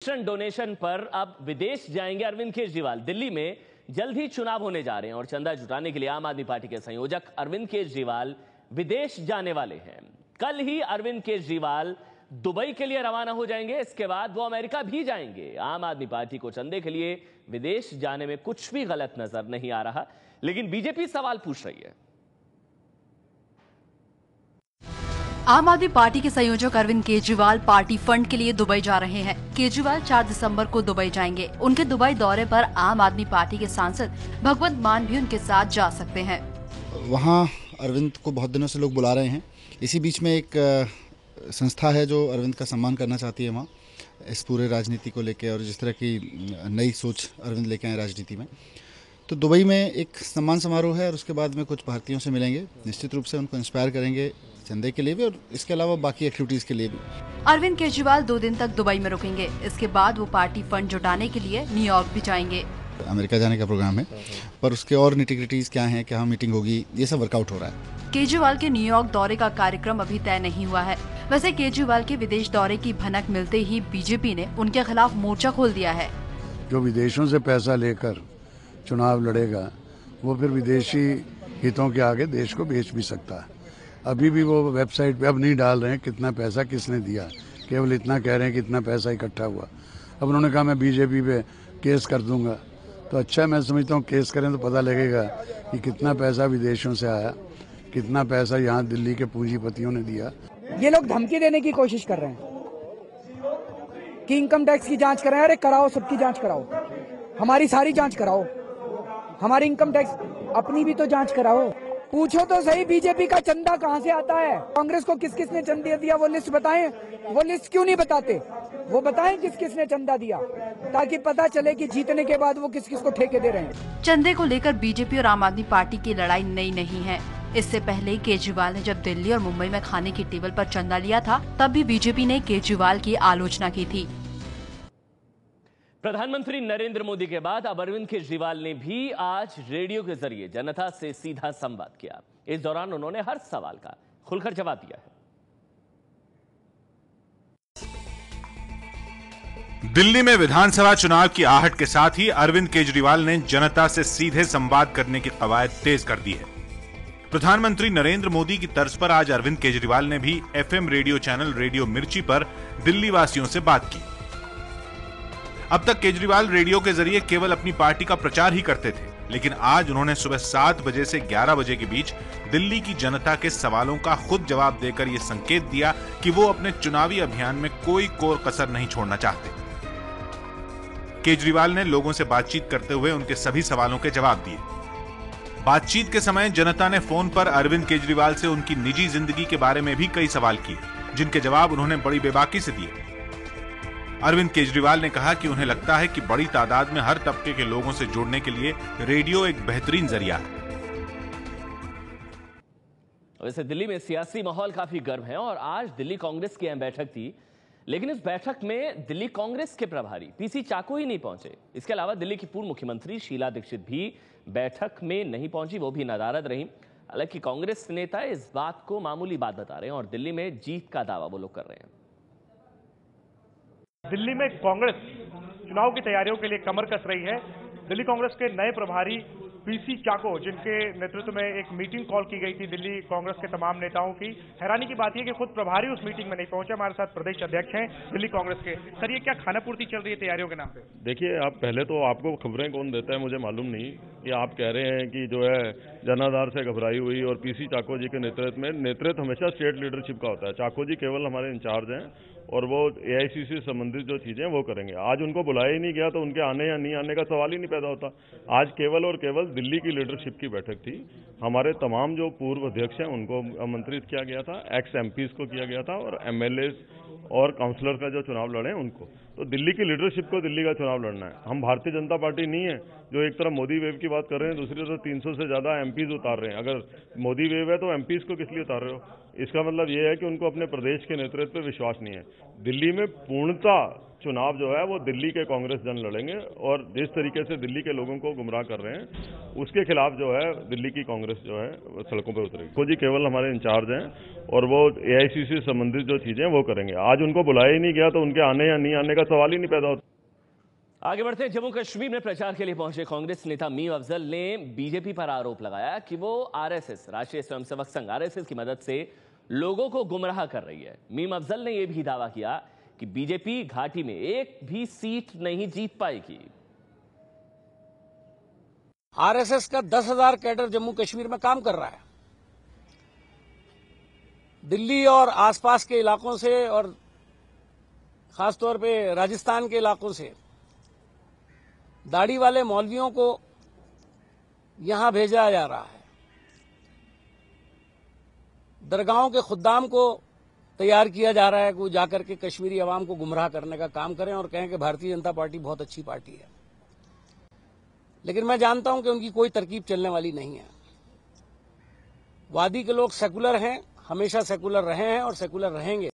Election donation पर अब विदेश जाएंगे अरविंद केजरीवाल। दिल्ली में जल्द ही चुनाव होने जा रहे हैं और चंदा जुटाने के लिए आम आदमी पार्टी के संयोजक अरविंद केजरीवाल विदेश जाने वाले हैं। कल ही अरविंद केजरीवाल दुबई के लिए रवाना हो जाएंगे, इसके बाद वो अमेरिका भी जाएंगे। आम आदमी पार्टी को चंदे के लिए विदेश जाने में कुछ भी गलत नजर नहीं आ रहा, लेकिन बीजेपी सवाल पूछ रही है। आम आदमी पार्टी के संयोजक अरविंद केजरीवाल पार्टी फंड के लिए दुबई जा रहे हैं। केजरीवाल 4 दिसंबर को दुबई जाएंगे। उनके दुबई दौरे पर आम आदमी पार्टी के सांसद भगवंत मान भी उनके साथ जा सकते हैं। वहाँ अरविंद को बहुत दिनों से लोग बुला रहे हैं। इसी बीच में एक संस्था है जो अरविंद का सम्मान करना चाहती है वहाँ, इस पूरे राजनीति को लेकर और जिस तरह की नई सोच अरविंद लेके आए राजनीति में। तो दुबई में एक सम्मान समारोह है और उसके बाद में कुछ भारतीयों से मिलेंगे। निश्चित रूप से उनको इंस्पायर करेंगे चंदे के लिए भी और इसके अलावा बाकी एक्टिविटीज के लिए भी। अरविंद केजरीवाल 2 दिन तक दुबई में रुकेंगे। इसके बाद वो पार्टी फंड जुटाने के लिए न्यूयॉर्क भी जाएंगे। अमेरिका जाने का प्रोग्राम है, पर उसके और निटिग्रिटीज क्या हैं, क्या मीटिंग होगी, ये सब वर्कआउट हो रहा है। केजरीवाल के न्यूयॉर्क दौरे का कार्यक्रम अभी तय नहीं हुआ है। वैसे केजरीवाल के विदेश दौरे की भनक मिलते ही बीजेपी ने उनके खिलाफ मोर्चा खोल दिया है। जो विदेशों से पैसा लेकर चुनाव लड़ेगा वो फिर विदेशी हितों के आगे देश को बेच भी सकता है। अभी भी वो वेबसाइट पे अब नहीं डाल रहे हैं कितना पैसा किसने दिया, केवल इतना कह रहे हैं कि इतना पैसा इकट्ठा हुआ। अब उन्होंने कहा मैं बीजेपी पे केस कर दूंगा, तो अच्छा मैं समझता हूँ केस करें तो पता लगेगा कि कितना पैसा विदेशों से आया, कितना पैसा यहाँ दिल्ली के पूंजीपतियों ने दिया। ये लोग धमकी देने की कोशिश कर रहे हैं कि इनकम टैक्स की जांच कराएं। अरे कराओ, सबकी जांच कराओ, हमारी सारी जांच कराओ, हमारी इनकम टैक्स अपनी भी तो जांच कराओ। पूछो तो सही बीजेपी का चंदा कहां से आता है, कांग्रेस को किस किस ने चंदा दिया वो लिस्ट बताएं। वो लिस्ट क्यों नहीं बताते, वो बताएं किस किस ने चंदा दिया, ताकि पता चले कि जीतने के बाद वो किस किस को ठेके दे रहे हैं। चंदे को लेकर बीजेपी और आम आदमी पार्टी की लड़ाई नई नहीं है। इससे पहले केजरीवाल ने जब दिल्ली और मुंबई में खाने की टेबल पर चंदा लिया था, तब भी बीजेपी ने केजरीवाल की आलोचना की थी। प्रधानमंत्री नरेंद्र मोदी के बाद अब अरविंद केजरीवाल ने भी आज रेडियो के जरिए जनता से सीधा संवाद किया। इस दौरान उन्होंने हर सवाल का खुलकर जवाब दिया है। दिल्ली में विधानसभा चुनाव की आहट के साथ ही अरविंद केजरीवाल ने जनता से सीधे संवाद करने की कवायद तेज कर दी है। प्रधानमंत्री नरेंद्र मोदी की तर्ज पर आज अरविंद केजरीवाल ने भी एफएम रेडियो चैनल रेडियो मिर्ची पर दिल्ली वासियों से बात की। अब तक केजरीवाल रेडियो के जरिए केवल अपनी पार्टी का प्रचार ही करते थे, लेकिन आज उन्होंने सुबह 7 बजे से 11 बजे के बीच दिल्ली की जनता के सवालों का खुद जवाब देकर यह संकेत दिया कि वो अपने चुनावी अभियान में कोई कोर कसर नहीं छोड़ना चाहते। केजरीवाल ने लोगों से बातचीत करते हुए उनके सभी सवालों के जवाब दिए। बातचीत के समय जनता ने फोन पर अरविंद केजरीवाल से उनकी निजी जिंदगी के बारे में भी कई सवाल किए, जिनके जवाब उन्होंने बड़ी बेबाकी से दिए। अरविंद केजरीवाल ने कहा कि उन्हें लगता है कि बड़ी तादाद में हर तबके के लोगों से जुड़ने के लिए रेडियो एक बेहतरीन जरिया है। वैसे दिल्ली में सियासी माहौल काफी गर्म है और आज दिल्ली कांग्रेस की अहम बैठक थी, लेकिन इस बैठक में दिल्ली कांग्रेस के प्रभारी पीसी चाको ही नहीं पहुंचे। इसके अलावा दिल्ली की पूर्व मुख्यमंत्री शीला दीक्षित भी बैठक में नहीं पहुंची, वो भी नदारद रही। हालांकि कांग्रेस नेता इस बात को मामूली बात बता रहे हैं और दिल्ली में जीत का दावा वो लोग कर रहे हैं। दिल्ली में कांग्रेस चुनाव की तैयारियों के लिए कमर कस रही है। दिल्ली कांग्रेस के नए प्रभारी पीसी चाको, जिनके नेतृत्व में एक मीटिंग कॉल की गई थी दिल्ली कांग्रेस के तमाम नेताओं की, हैरानी की बात यह कि खुद प्रभारी उस मीटिंग में नहीं पहुंचे। हमारे साथ प्रदेश अध्यक्ष हैं दिल्ली कांग्रेस के। सर, ये क्या खाना पूर्ति चल रही है तैयारियों के नाम पे? देखिए, आप पहले तो आपको खबरें कौन देता है मुझे मालूम नहीं। ये आप कह रहे हैं कि जो है जनाधार से घबराई हुई, और पीसी चाको जी के नेतृत्व में, नेतृत्व हमेशा स्टेट लीडरशिप का होता है। चाको जी केवल हमारे इंचार्ज हैं और वो एआईसीसी से संबंधित जो चीजें वो करेंगे। आज उनको बुलाया ही नहीं गया तो उनके आने या नहीं आने का सवाल ही नहीं पैदा होता। आज केवल और केवल दिल्ली की लीडरशिप की बैठक थी। हमारे तमाम जो पूर्व अध्यक्ष हैं उनको आमंत्रित किया गया था, एक्स एमपीज को किया गया था, और एमएलए और काउंसलर का जो चुनाव लड़े उनको। तो दिल्ली की लीडरशिप को दिल्ली का चुनाव लड़ना है। हम भारतीय जनता पार्टी नहीं है जो एक तरफ मोदी वेव की बात कर रहे हैं, दूसरी तरफ 300 से ज्यादा एमपीज उतार रहे हैं। अगर मोदी वेव है तो एमपीज को किस लिए उतार रहे हो? इसका मतलब ये है कि उनको अपने प्रदेश के नेतृत्व पे विश्वास नहीं है। दिल्ली में पूर्णता चुनाव जो है वो दिल्ली के कांग्रेस जन लड़ेंगे और जिस तरीके से दिल्ली के लोगों को गुमराह कर रहे हैं उसके खिलाफ जो है दिल्ली की कांग्रेस जो है सड़कों पर उतरेगी। वो जी केवल हमारे इंचार्ज हैं और वो AICC से संबंधित जो चीजें वो करेंगे। आज उनको बुलाया ही नहीं गया तो उनके आने या नहीं आने का सवाल ही नहीं पैदा होता। आगे बढ़ते हैं। जम्मू कश्मीर में प्रचार के लिए पहुंचे कांग्रेस नेता मीम अफजल ने बीजेपी पर आरोप लगाया कि वो RSS राष्ट्रीय स्वयंसेवक संघ RSS की मदद से लोगों को गुमराह कर रही है। मीम अफजल ने यह भी दावा किया कि बीजेपी घाटी में एक भी सीट नहीं जीत पाएगी। RSS का 10,000 कैडर जम्मू कश्मीर में काम कर रहा है। दिल्ली और आसपास के इलाकों से और खासतौर पे राजस्थान के इलाकों से दाढ़ी वाले मौलवियों को यहां भेजा जा रहा है। दरगाहों के खुद्दाम को तैयार किया जा रहा है कि वो जाकर के कश्मीरी अवाम को गुमराह करने का काम करें और कहें कि भारतीय जनता पार्टी बहुत अच्छी पार्टी है। लेकिन मैं जानता हूं कि उनकी कोई तरकीब चलने वाली नहीं है। वादी के लोग सेकुलर हैं, हमेशा सेकुलर रहे हैं और सेकुलर रहेंगे।